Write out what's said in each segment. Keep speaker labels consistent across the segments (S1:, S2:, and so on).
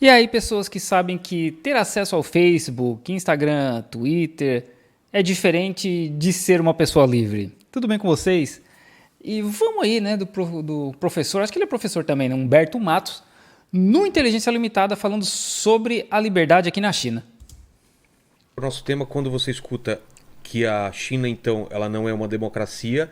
S1: E aí, pessoas que sabem que ter acesso ao Facebook, Instagram, Twitter é diferente de ser uma pessoa livre. Tudo bem com vocês? E vamos aí, né, do professor, acho que ele é professor também, né, Humberto Matos, no Inteligência Limitada, falando sobre a liberdade aqui na China.
S2: O nosso tema, quando você escuta que a China, então, ela não é uma democracia,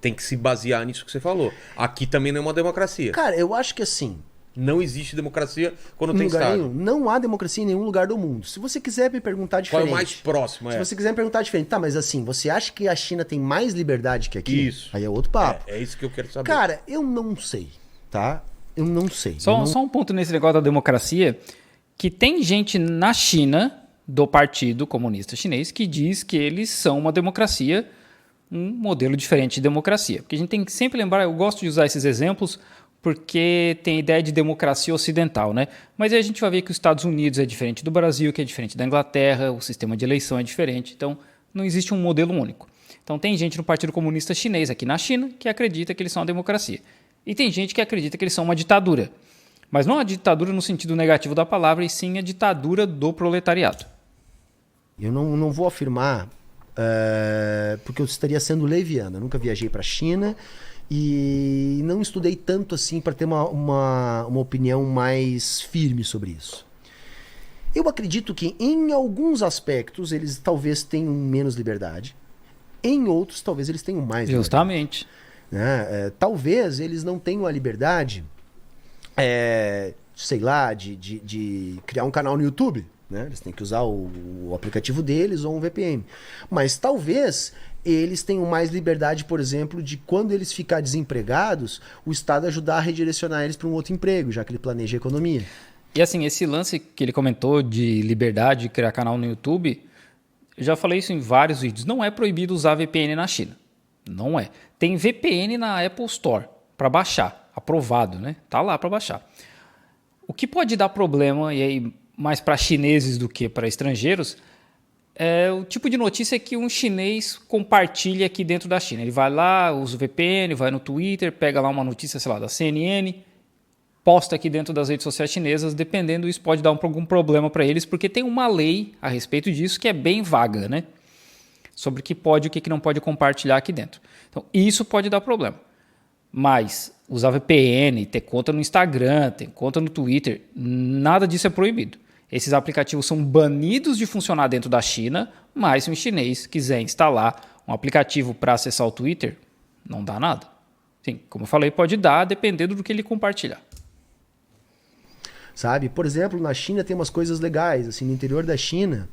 S2: tem que se basear nisso que você falou. Aqui também não é uma democracia.
S3: Cara, eu acho que assim...
S2: Não existe democracia quando tem
S3: lugar
S2: Estado.
S3: nenhum, não há democracia em nenhum lugar do mundo. Se você quiser me perguntar diferente...
S2: Qual é o mais próximo?
S3: Se você quiser me perguntar diferente, tá, mas assim, você acha que a China tem mais liberdade que aqui?
S2: Isso.
S3: Aí é outro papo.
S2: É isso que eu quero saber.
S3: Cara, eu não sei, tá? Eu não sei.
S1: Só um ponto nesse negócio da democracia, que tem gente na China, do Partido Comunista Chinês, que diz que eles são uma democracia, um modelo diferente de democracia. Porque a gente tem que sempre lembrar, eu gosto de usar esses exemplos, porque tem a ideia de democracia ocidental, né? Mas aí a gente vai ver que os Estados Unidos é diferente do Brasil, que é diferente da Inglaterra, o sistema de eleição é diferente, então não existe um modelo único. Então tem gente no Partido Comunista Chinês aqui na China que acredita que eles são uma democracia. E tem gente que acredita que eles são uma ditadura. Mas não a ditadura no sentido negativo da palavra, e sim a ditadura do proletariado.
S3: Eu não vou afirmar, porque eu estaria sendo leviano. Eu nunca viajei para a China e não estudei tanto assim para ter uma opinião mais firme sobre isso. Eu acredito que em alguns aspectos eles talvez tenham menos liberdade, em outros talvez eles tenham mais liberdade.
S1: Justamente.
S3: Talvez eles não tenham a liberdade, sei lá, de criar um canal no YouTube. Né? Eles têm que usar o aplicativo deles ou um VPN. Mas talvez eles tenham mais liberdade, por exemplo, de quando eles ficarem desempregados, o Estado ajudar a redirecionar eles para um outro emprego, já que ele planeja a economia.
S1: E assim, esse lance que ele comentou de liberdade de criar canal no YouTube, eu já falei isso em vários vídeos, não é proibido usar VPN na China. Não é. Tem VPN na Apple Store para baixar, aprovado, né? Tá lá para baixar. O que pode dar problema, e aí mais para chineses do que para estrangeiros, é o tipo de notícia que um chinês compartilha aqui dentro da China. Ele vai lá, usa o VPN, vai no Twitter, pega lá uma notícia, sei lá, da CNN, posta aqui dentro das redes sociais chinesas, dependendo, isso pode dar algum problema para eles, porque tem uma lei a respeito disso que é bem vaga, né? Sobre o que pode e o que não pode compartilhar aqui dentro. Então, isso pode dar problema. Mas usar VPN, ter conta no Instagram, ter conta no Twitter, nada disso é proibido. Esses aplicativos são banidos de funcionar dentro da China, mas se um chinês quiser instalar um aplicativo para acessar o Twitter, não dá nada. Sim, como eu falei, pode dar, dependendo do que ele compartilhar.
S3: Sabe? Por exemplo, na China tem umas coisas legais, assim, no interior da China,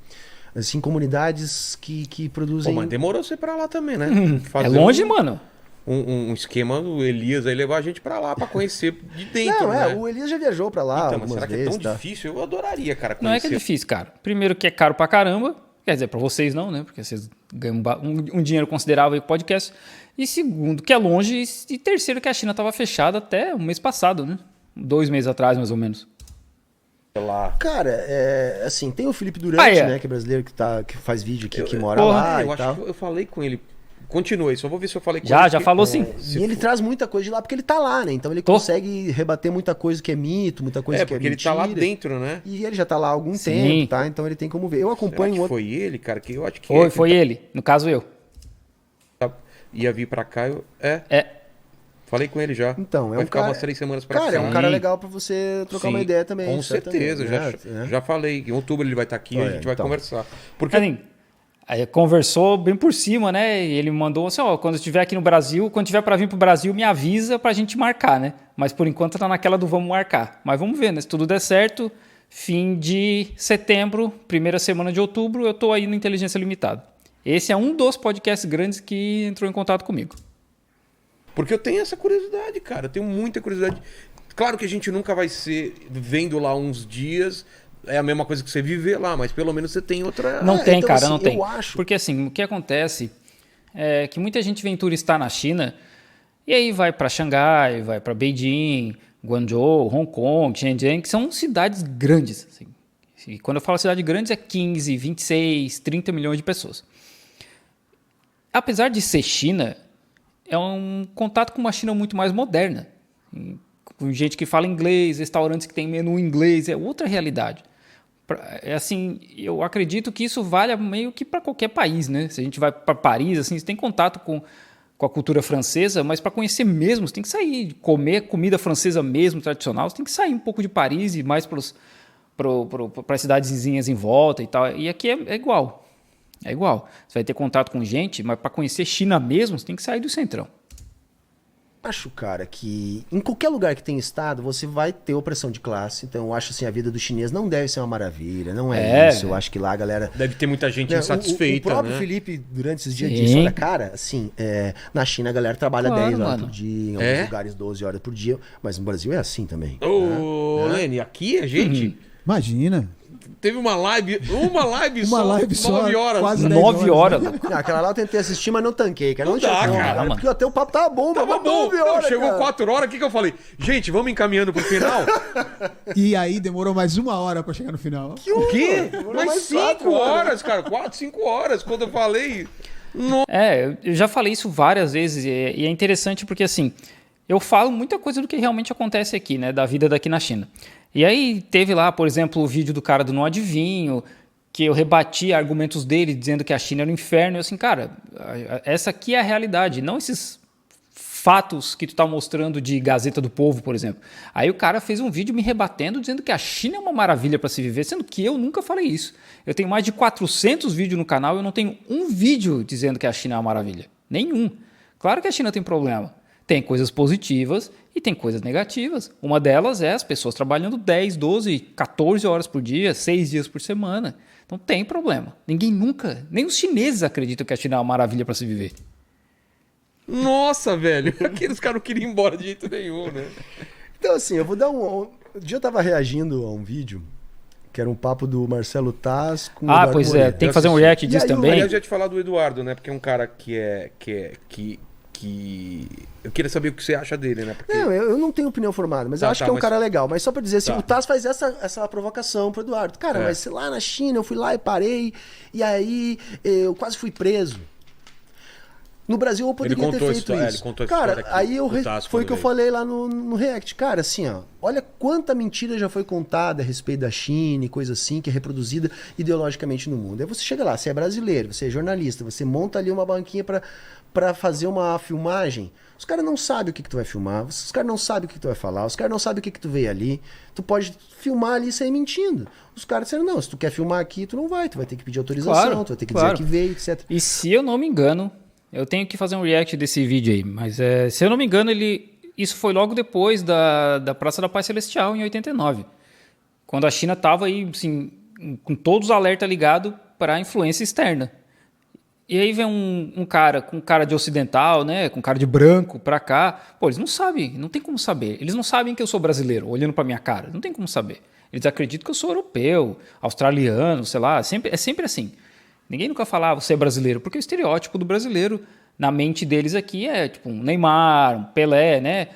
S3: assim, comunidades que produzem...
S2: Pô, mas demorou você ir pra lá também, né?
S1: É longe, mano.
S2: Um esquema do Elias aí levar a gente pra lá pra conhecer de dentro,
S3: Não,
S2: né?
S3: o Elias já viajou pra lá
S2: Então, mas
S3: algumas
S2: será que é
S3: vezes,
S2: tão difícil? Eu adoraria, cara, conhecer.
S1: Não é que é difícil, cara. Primeiro que é caro pra caramba. Quer dizer, pra vocês não, né? Porque vocês ganham um dinheiro considerável com podcast. E segundo, que é longe. E terceiro, que a China tava fechada até o mês passado, né? 2 meses atrás, mais ou menos.
S2: Lá.
S3: Cara, assim, tem o Felipe Durante, né? Que é brasileiro que faz vídeo aqui, que mora lá
S2: eu
S3: e
S2: acho
S3: tal.
S2: que eu falei com ele. Continue, só vou ver se eu falei com
S1: Já,
S2: ele.
S1: já falou sim.
S3: E ele traz muita coisa de lá porque ele tá lá, né? Então ele consegue rebater muita coisa que é mito, muita coisa que é mentira.
S2: porque ele tá lá dentro, né?
S3: E ele já tá lá há algum tempo, tá? Então ele tem como ver. Eu acompanho
S2: Será que foi ele, cara? Que eu acho que
S1: Foi ele. No caso, eu.
S2: ia vir pra cá, falei com ele já.
S3: Então,
S2: Vai ficar umas 3 semanas pra cá.
S3: Cara, é um cara legal pra você trocar uma ideia também.
S2: Com certeza, já falei. Em outubro ele vai estar aqui e a gente vai conversar. Porque
S1: assim, aí conversou bem por cima, né? E ele mandou assim, quando estiver aqui no Brasil, quando tiver para vir pro Brasil, me avisa pra gente marcar, né? Mas por enquanto tá naquela do vamos marcar. Mas vamos ver, né? Se tudo der certo, fim de setembro, primeira semana de outubro, eu tô aí no Inteligência Limitada. Esse é um dos podcasts grandes que entrou em contato comigo.
S2: Porque eu tenho essa curiosidade, cara. Eu tenho muita curiosidade. Claro que a gente nunca vai ser vendo lá uns dias. É a mesma coisa que você viver lá, mas pelo menos você tem outra...
S1: Não tem, então, cara,
S3: assim,
S1: não tem.
S3: Eu acho...
S1: Porque assim, o que acontece é que muita gente vem turistar na China e aí vai para Xangai, vai para Beijing, Guangzhou, Hong Kong, Shenzhen, que são cidades grandes. Assim. E quando eu falo cidade grandes é 15, 26, 30 milhões de pessoas. Apesar de ser China, é um contato com uma China muito mais moderna. com gente que fala inglês, restaurantes que tem menu em inglês, é outra realidade. É assim, eu acredito que isso vale meio que para qualquer país, né? Se a gente vai para Paris, assim, você tem contato com a cultura francesa, mas para conhecer mesmo, você tem que sair, comer comida francesa mesmo, tradicional, você tem que sair um pouco de Paris e mais para as cidades vizinhas em volta e tal. E aqui é igual. É igual. Você vai ter contato com gente, mas para conhecer China mesmo, você tem que sair do centrão.
S3: Acho, cara, que em qualquer lugar que tem estado, você vai ter opressão de classe. Então, eu acho assim, a vida do chinês não deve ser uma maravilha, não é isso. Eu acho que lá a galera...
S2: Deve ter muita gente
S3: Né,
S2: insatisfeita,
S3: o próprio
S2: né?
S3: Felipe, durante esses dias,
S1: Sim.
S3: disse, olha, cara, assim, na China a galera trabalha
S1: Claro,
S3: 10 horas
S1: mano.
S3: por dia, em alguns lugares 12 horas por dia, mas no Brasil é assim também.
S2: Ô, Lene, aqui a gente
S4: Imagina.
S2: teve uma live
S4: Uma live só,
S2: 9 horas.
S4: quase 10
S1: 9 horas.
S3: Não, aquela lá eu tentei assistir, mas não tanquei, cara. Não,
S2: Não dá,
S3: tinha como,
S2: cara,
S3: porque até o papo tava bom,
S2: Tava
S3: mas
S2: bom.
S3: 9 horas,
S2: Chegou
S3: cara.
S2: 4 horas, o que eu falei? Gente, vamos encaminhando pro final?
S4: E aí demorou mais 1 hora pra chegar no final.
S2: O quê?
S3: Demorou
S2: Mais
S3: mais
S2: 5
S3: 4
S2: horas, cara. 4, 5 horas. Quando eu falei...
S1: Eu já falei isso várias vezes e é interessante porque, assim, eu falo muita coisa do que realmente acontece aqui, né, da vida daqui na China. E aí teve lá, por exemplo, o vídeo do cara do Não Adivinho, que eu rebati argumentos dele dizendo que a China era um inferno. E assim, cara, essa aqui é a realidade, não esses fatos que tu tá mostrando de Gazeta do Povo, por exemplo. Aí o cara fez um vídeo me rebatendo, dizendo que a China é uma maravilha para se viver, sendo que eu nunca falei isso. Eu tenho mais de 400 vídeos no canal e eu não tenho um vídeo dizendo que a China é uma maravilha. Nenhum. Claro que a China tem problema. Tem coisas positivas e tem coisas negativas. Uma delas é as pessoas trabalhando 10, 12, 14 horas por dia, 6 dias por semana. Então tem problema. Ninguém nunca, nem os chineses acreditam que a China é uma maravilha para se viver.
S2: Nossa, velho. Aqueles caras não queriam ir embora de jeito nenhum, né?
S3: Então, assim, eu vou dar um dia eu tava reagindo a um vídeo, que era um papo do Marcelo Taz com o Eduardo
S1: Pois é,
S3: Moreira.
S1: tem que fazer um react disso
S3: E aí,
S1: também.
S2: Aliás, eu ia te falar do Eduardo, né? Porque é um cara que eu queria saber o que você acha dele, né? Porque...
S3: Não, eu não tenho opinião formada, mas eu
S2: Tá,
S3: acho que é um
S2: mas-
S3: cara legal. Mas só pra dizer assim,
S2: Tá.
S3: o Taz faz essa provocação pro Eduardo. Cara, mas lá na China eu fui lá e parei, e aí eu quase fui preso. No Brasil eu poderia ter
S2: contou a
S3: feito
S2: história,
S3: isso.
S2: ele contou a
S3: Cara,
S2: história aqui,
S3: aí
S2: o Taz,
S3: foi o
S2: quando
S3: que eu
S2: veio.
S3: falei lá no React. Cara, assim, ó, olha quanta mentira já foi contada a respeito da China e coisa assim, que é reproduzida ideologicamente no mundo. Aí você chega lá, você é brasileiro, você é jornalista, você monta ali uma banquinha pra fazer uma filmagem. Os caras não sabem o que tu vai filmar, os caras não sabem o que tu vai falar, os caras não sabem o que tu veio ali. Tu pode filmar ali e sair mentindo. Os caras disseram, não, se tu quer filmar aqui, tu não vai, tu vai ter que pedir autorização,
S1: Claro,
S3: tu vai ter que
S1: claro.
S3: dizer que veio, etc.
S1: E se eu não me engano, eu tenho que fazer um react desse vídeo aí, mas se eu não me engano, isso foi logo depois da Praça da Paz Celestial, em 89. Quando a China estava aí, assim, com todos os alertas ligados para a influência externa. E aí vem um cara com cara de ocidental, né, com cara de branco pra cá. Pô, eles não sabem, não tem como saber. Eles não sabem que eu sou brasileiro, olhando pra minha cara. Não tem como saber. Eles acreditam que eu sou europeu, australiano, sei lá. É sempre assim. Ninguém nunca fala, você é brasileiro, porque o estereótipo do brasileiro, na mente deles aqui, é tipo um Neymar, um Pelé, né?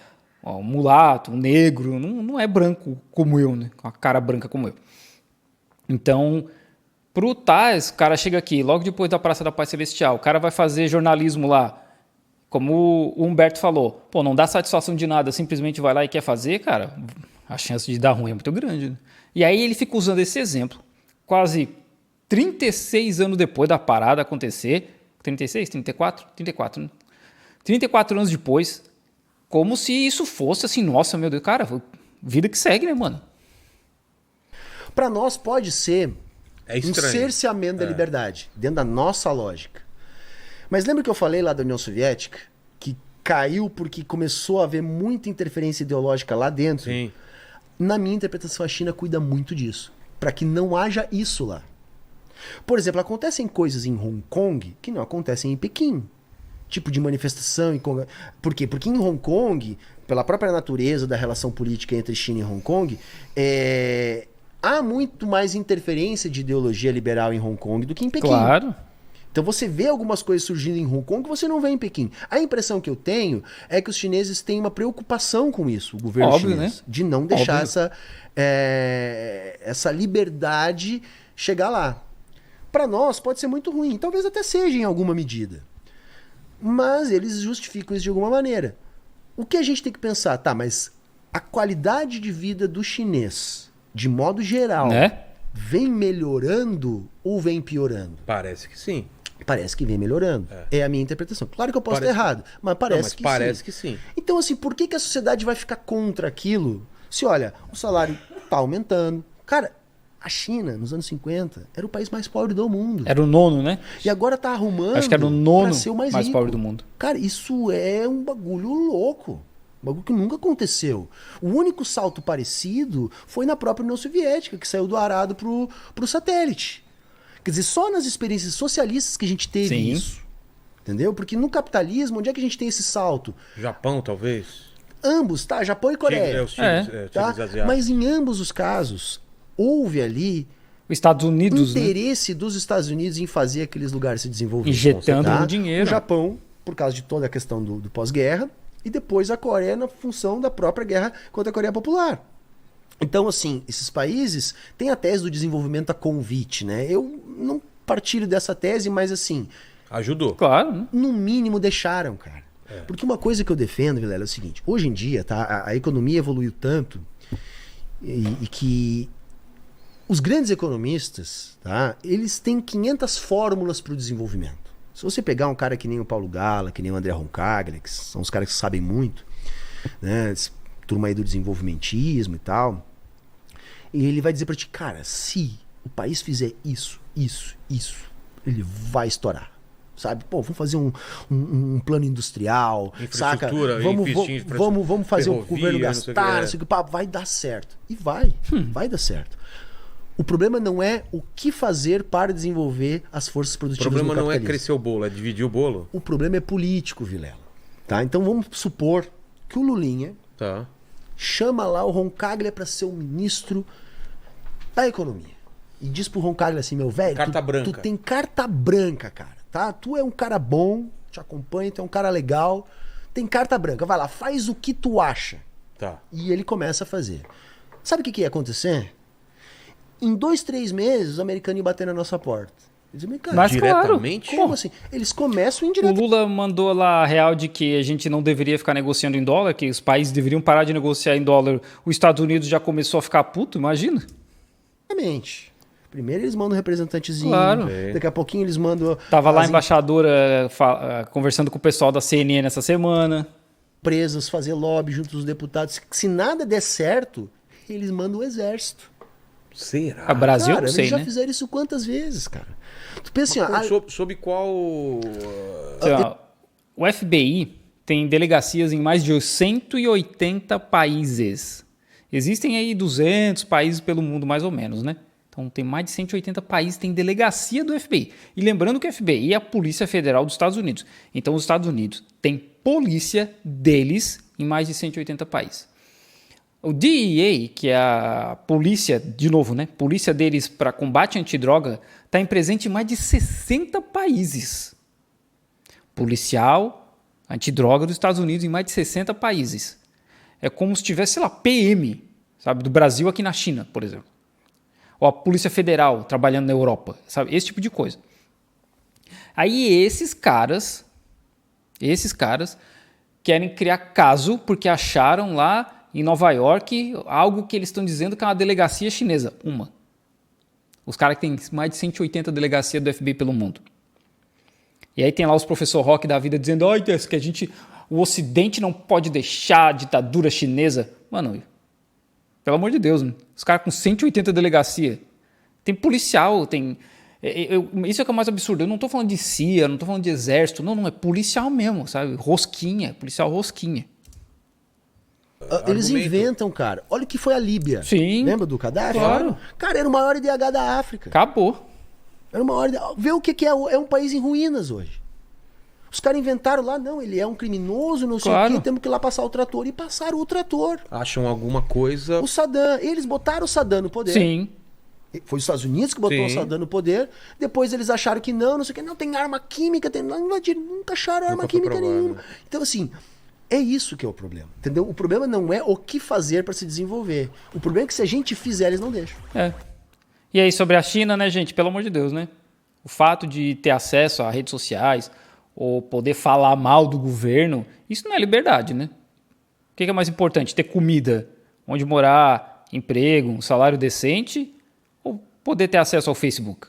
S1: Um mulato, um negro. Não é branco como eu, né? Com a cara branca como eu. Então... Pro Taz, o cara chega aqui, logo depois da Praça da Paz Celestial, o cara vai fazer jornalismo lá, como o Humberto falou, pô, não dá satisfação de nada, simplesmente vai lá e quer fazer, cara, a chance de dar ruim é muito grande. Né? E aí ele fica usando esse exemplo, quase 36 anos depois da parada acontecer, 36, 34, 34, né? 34 anos depois, como se isso fosse assim, nossa, meu Deus, cara, vida que segue, né, mano?
S3: Pra nós pode ser
S2: É
S3: um
S2: estranho.
S3: cerceamento da liberdade, dentro da nossa lógica. Mas lembra que eu falei lá da União Soviética? Que caiu porque começou a haver muita interferência ideológica lá dentro?
S2: Sim.
S3: Na minha interpretação, a China cuida muito disso, para que não haja isso lá. Por exemplo, acontecem coisas em Hong Kong que não acontecem em Pequim. Tipo de manifestação. Por quê? Porque em Hong Kong, pela própria natureza da relação política entre China e Hong Kong, há muito mais interferência de ideologia liberal em Hong Kong do que em Pequim.
S1: Claro.
S3: Então você vê algumas coisas surgindo em Hong Kong que você não vê em Pequim. A impressão que eu tenho é que os chineses têm uma preocupação com isso, o governo
S1: Óbvio,
S3: chinês,
S1: né?
S3: de não deixar
S1: Óbvio.
S3: essa liberdade chegar lá. Para nós pode ser muito ruim, talvez até seja em alguma medida. Mas eles justificam isso de alguma maneira. O que a gente tem que pensar? Tá, mas a qualidade de vida do chinês, de modo geral,
S1: Né?
S3: vem melhorando ou vem piorando?
S2: Parece que sim.
S3: Parece que vem melhorando. É a minha interpretação. Claro que eu posso
S2: Parece-
S3: estar errado, mas parece
S2: Não, mas
S3: que
S2: parece
S3: sim.
S2: que sim.
S3: Então, assim, por que a sociedade vai ficar contra aquilo? Se olha, o salário tá aumentando. Cara, a China, nos anos 50, era o país mais pobre do mundo.
S1: Era o nono, né?
S3: E agora tá arrumando
S1: Acho que era o nono
S3: pra ser o mais rico.
S1: pobre do mundo.
S3: Cara, isso é um bagulho louco. Um bagulho que nunca aconteceu. O único salto parecido foi na própria União Soviética, que saiu do arado pro satélite. Quer dizer, só nas experiências socialistas que a gente teve
S1: Sim.
S3: isso. Entendeu? Porque no capitalismo, onde é que a gente tem esse salto?
S2: Japão, talvez.
S3: Ambos, tá? Japão e Coreia.
S2: Os tigres,
S3: Tá?
S2: tigres asiáticos.
S3: Mas em ambos os casos, houve ali
S1: Os Estados Unidos, né?
S3: interesse dos Estados Unidos em fazer aqueles lugares se desenvolverem.
S1: Injetando
S3: Tá?
S1: no dinheiro.
S3: O Japão, por causa de toda a questão do pós-guerra, e depois a Coreia na função da própria guerra contra a Coreia Popular. Então, assim, esses países têm a tese do desenvolvimento a convite, né? Eu não partilho dessa tese, mas assim,
S2: Ajudou.
S1: Claro, né?
S3: no mínimo deixaram, cara. Porque uma coisa que eu defendo, Vilela, é o seguinte: hoje em dia, tá, a economia evoluiu tanto e que os grandes economistas, tá, eles têm 500 fórmulas para o desenvolvimento. Se você pegar um cara que nem o Paulo Gala, que nem o André Roncaglia, que são os caras que sabem muito, né, esse turma aí do desenvolvimentismo e tal, e ele vai dizer para ti, cara, se o país fizer isso, ele vai estourar. Sabe? Pô, vamos fazer um plano industrial, saca?
S2: Infraestrutura,
S3: Vamos,
S2: investir em
S3: vamos fazer o
S2: ferrovia,
S3: governo
S2: não sei o que,
S3: gastar,
S2: é.
S3: não sei o que, pá, vai dar certo. E vai dar certo. O problema não é o que fazer para desenvolver as forças
S2: O
S3: produtivas
S2: problema
S3: no
S2: não é
S3: capitalismo.
S2: crescer o bolo, é dividir o bolo.
S3: O problema é político, Vilela. Tá? Então vamos supor que o Lulinha
S2: Tá.
S3: chama lá o Roncaglia para ser o ministro da economia. E diz pro Roncaglia assim, meu velho,
S2: Carta branca.
S3: tu tem carta branca, cara, tá? Tu é um cara bom, te acompanha, tu é um cara legal, tem carta branca, vai lá, faz o que tu acha.
S2: Tá.
S3: E ele começa a fazer. Sabe o que ia acontecer? Em 2, 3 meses, os americanos iam bater na nossa porta. Eles iam, cara,
S1: Mas claro.
S2: Diretamente?
S3: como assim? Eles começam
S1: O
S3: indiretamente.
S1: Lula mandou lá a real de que a gente não deveria ficar negociando em dólar, que os países deveriam parar de negociar em dólar. Os Estados Unidos já começou a ficar puto, imagina.
S3: Primeiro eles mandam um representantezinho.
S1: Claro.
S3: Daqui a pouquinho eles mandam.
S1: Tava lá a
S3: as
S1: embaixadora conversando com o pessoal da CNN essa semana.
S3: empresas fazer lobby junto dos deputados. Se nada der certo, eles mandam o exército.
S2: Será?
S1: A Brasil,
S3: Cara,
S1: não sei,
S3: eles já
S1: né?
S3: fizeram isso quantas vezes, cara? Tu pensa assim, ó,
S2: Sob qual...
S1: Assim, ó, o FBI tem delegacias em mais de 180 países. Existem aí 200 países pelo mundo, mais ou menos, né? Então tem mais de 180 países, tem delegacia do FBI. E lembrando que o FBI é a Polícia Federal dos Estados Unidos. Então os Estados Unidos têm polícia deles em mais de 180 países. O DEA, que é a polícia, de novo, né? Polícia deles para combate antidroga, está presente em mais de 60 países. Policial antidroga dos Estados Unidos em mais de 60 países. É como se tivesse, sei lá, PM, sabe, do Brasil aqui na China, por exemplo. Ou a Polícia Federal trabalhando na Europa, sabe? Esse tipo de coisa. Aí esses caras querem criar caso porque acharam lá em Nova York algo que eles estão dizendo que é uma delegacia chinesa. Uma. Os caras que têm mais de 180 delegacias do FBI pelo mundo. E aí tem lá os professor Rock da vida dizendo que o Ocidente não pode deixar a ditadura chinesa. Mano, pelo amor de Deus, né? Os caras com 180 delegacia. Tem policial, tem... isso é o que é mais absurdo. Eu não tô falando de CIA, não tô falando de exército. Não, é policial mesmo, sabe? Rosquinha, policial rosquinha.
S3: eles
S2: Argumento.
S3: inventam, cara. Olha o que foi a Líbia.
S1: Sim.
S3: Lembra do Gaddafi?
S1: Claro.
S3: Cara, era o maior IDH da África.
S1: Acabou.
S3: Era o maior. Vê o que é. É um país em ruínas hoje. Os caras inventaram lá, não, ele é um criminoso, não sei
S1: Claro.
S3: o quê, temos que ir lá passar o trator. E passaram o trator.
S2: Acham alguma coisa...
S3: O Saddam, eles botaram o Saddam no poder.
S1: Sim.
S3: Foi os Estados Unidos que botou
S2: Sim.
S3: o Saddam no poder. Depois eles acharam que não sei o que. Não, tem arma química, não invadiram, nunca acharam arma
S2: Nunca foi
S3: química
S2: provado,
S3: nenhuma.
S2: né?
S3: Então, assim, é isso que é o problema. Entendeu? O problema não é o que fazer para se desenvolver. O problema é que se a gente fizer, eles não deixam.
S1: É. E aí, sobre a China, né, gente? Pelo amor de Deus, né? O fato de ter acesso a redes sociais ou poder falar mal do governo, isso não é liberdade, né? O que é mais importante? Ter comida, onde morar, emprego, um salário decente ou poder ter acesso ao Facebook?